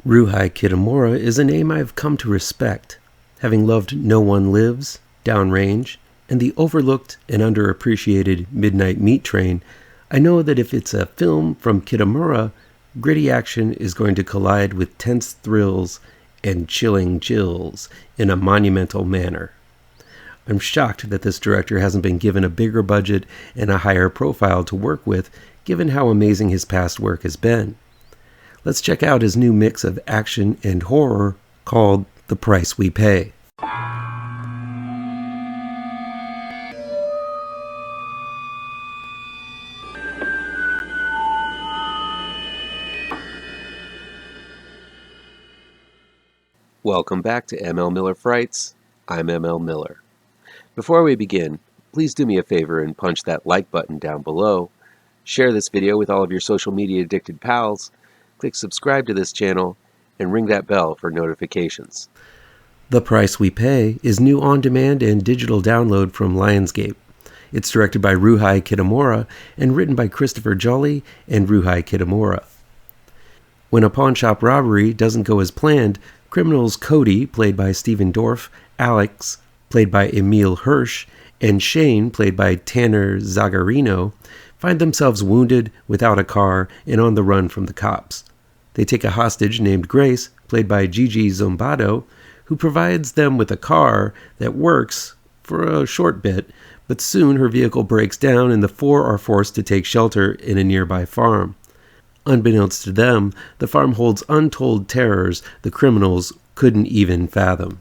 Ryûhei Kitamura is a name I've come to respect, having loved No One Lives, Downrange, and the overlooked and underappreciated Midnight Meat Train. I know that if it's a film from Kitamura, gritty action is going to collide with tense thrills and chilling chills in a monumental manner. I'm shocked that this director hasn't been given a bigger budget and a higher profile to work with, given how amazing his past work has been. Let's check out his new mix of action and horror called The Price We Pay. Welcome back to ML Miller Frights. I'm ML Miller. Before we begin, please do me a favor and punch that like button down below. Share this video with all of your social media addicted pals. Click subscribe to this channel and ring that bell for notifications. The Price We Pay is new on-demand and digital download from Lionsgate. It's directed by Ryûhei Kitamura and written by Christopher Jolley and Ryûhei Kitamura. When a pawn shop robbery doesn't go as planned, criminals Cody, played by Stephen Dorff, Alex, played by Emil Hirsch, and Shane, played by Tanner Zagarino, find themselves wounded, without a car, and on the run from the cops. They take a hostage named Grace, played by Gigi Zombado, who provides them with a car that works for a short bit, but soon her vehicle breaks down and the four are forced to take shelter in a nearby farm. Unbeknownst to them, the farm holds untold terrors the criminals couldn't even fathom.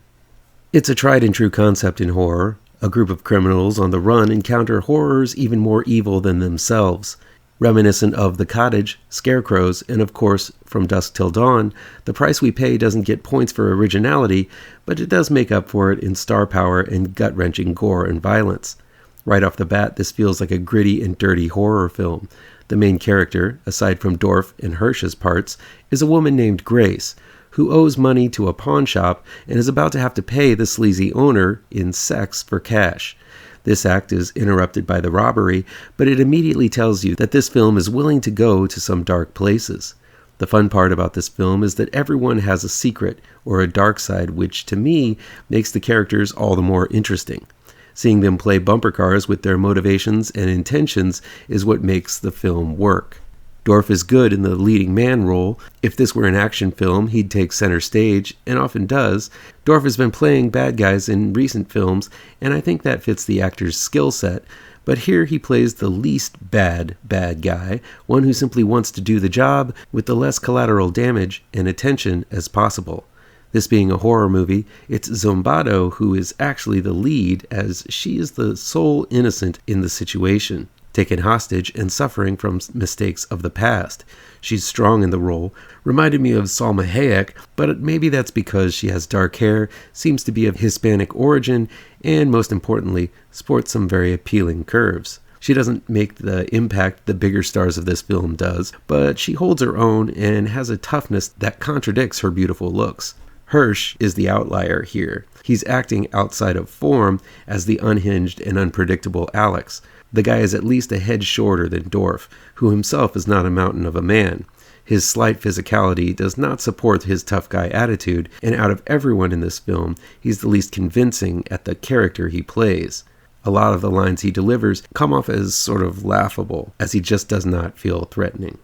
It's a tried and true concept in horror. A group of criminals on the run encounter horrors even more evil than themselves. Reminiscent of The Cottage, Scarecrows, and of course, From Dusk Till Dawn, The Price We Pay doesn't get points for originality, but it does make up for it in star power and gut-wrenching gore and violence. Right off the bat, this feels like a gritty and dirty horror film. The main character, aside from Dorff and Hirsch's parts, is a woman named Grace, who owes money to a pawn shop and is about to have to pay the sleazy owner in sex for cash. This act is interrupted by the robbery, but it immediately tells you that this film is willing to go to some dark places. The fun part about this film is that everyone has a secret or a dark side, which to me makes the characters all the more interesting. Seeing them play bumper cars with their motivations and intentions is what makes the film work. Dorff is good in the leading man role. If this were an action film, he'd take center stage, and often does. Dorff has been playing bad guys in recent films, and I think that fits the actor's skill set. But here he plays the least bad guy, one who simply wants to do the job with the less collateral damage and attention as possible. This being a horror movie, it's Zombado who is actually the lead, as she is the sole innocent in the situation, taken hostage and suffering from mistakes of the past. She's strong in the role, reminded me of Salma Hayek, but maybe that's because she has dark hair, seems to be of Hispanic origin, and most importantly, sports some very appealing curves. She doesn't make the impact the bigger stars of this film does, but she holds her own and has a toughness that contradicts her beautiful looks. Hirsch is the outlier here. He's acting outside of form as the unhinged and unpredictable Alex. The guy is at least a head shorter than Dorff, who himself is not a mountain of a man. His slight physicality does not support his tough guy attitude, and out of everyone in this film, he's the least convincing at the character he plays. A lot of the lines he delivers come off as sort of laughable, as he just does not feel threatening.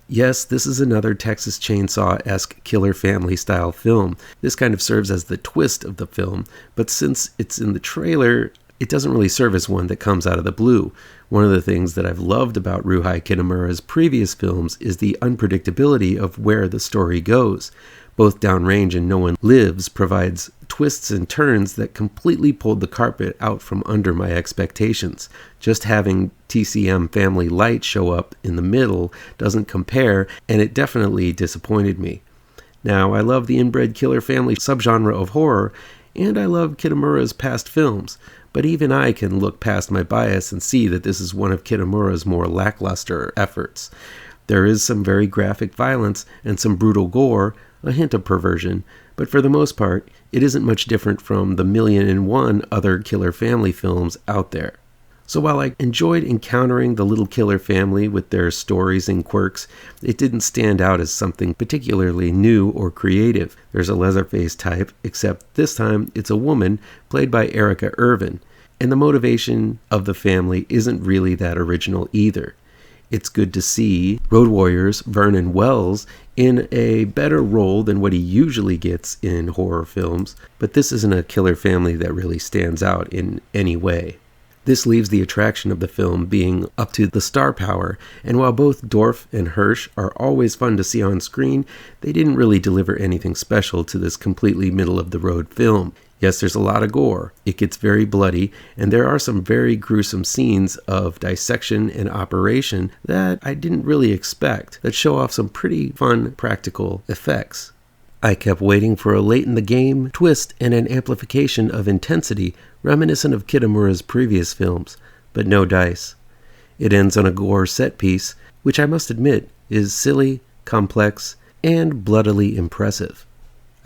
Yes, this is another Texas Chainsaw-esque killer family-style film. This kind of serves as the twist of the film, but since it's in the trailer, it doesn't really serve as one that comes out of the blue. One of the things that I've loved about Ryûhei Kitamura's previous films is the unpredictability of where the story goes. Both Downrange and No One Lives provides twists and turns that completely pulled the carpet out from under my expectations. Just having TCM Family Light show up in the middle doesn't compare, and it definitely disappointed me. Now, I love the inbred killer family subgenre of horror, and I love Kitamura's past films, but even I can look past my bias and see that this is one of Kitamura's more lackluster efforts. There is some very graphic violence and some brutal gore, a hint of perversion, but for the most part, it isn't much different from the 1,000,001 other killer family films out there. So while I enjoyed encountering the little killer family with their stories and quirks, it didn't stand out as something particularly new or creative. There's a Leatherface type, except this time it's a woman played by Erica Irvin, and the motivation of the family isn't really that original either. It's good to see Road Warrior's Vernon Wells in a better role than what he usually gets in horror films, but this isn't a killer family that really stands out in any way. This leaves the attraction of the film being up to the star power, and while both Dorff and Hirsch are always fun to see on screen, they didn't really deliver anything special to this completely middle-of-the-road film. Yes, there's a lot of gore, it gets very bloody, and there are some very gruesome scenes of dissection and operation that I didn't really expect, that show off some pretty fun practical effects. I kept waiting for a late-in-the-game twist and an amplification of intensity reminiscent of Kitamura's previous films, but no dice. It ends on a gore set piece, which I must admit is silly, complex, and bloodily impressive.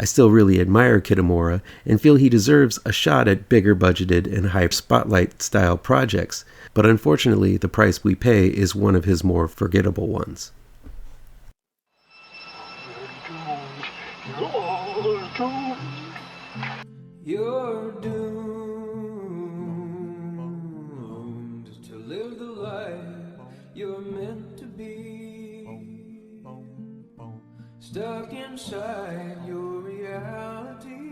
I still really admire Kitamura and feel he deserves a shot at bigger budgeted and high spotlight style projects, but unfortunately the price we pay is one of his more forgettable ones. You're doomed to live the life you're meant to be, stuck inside your reality.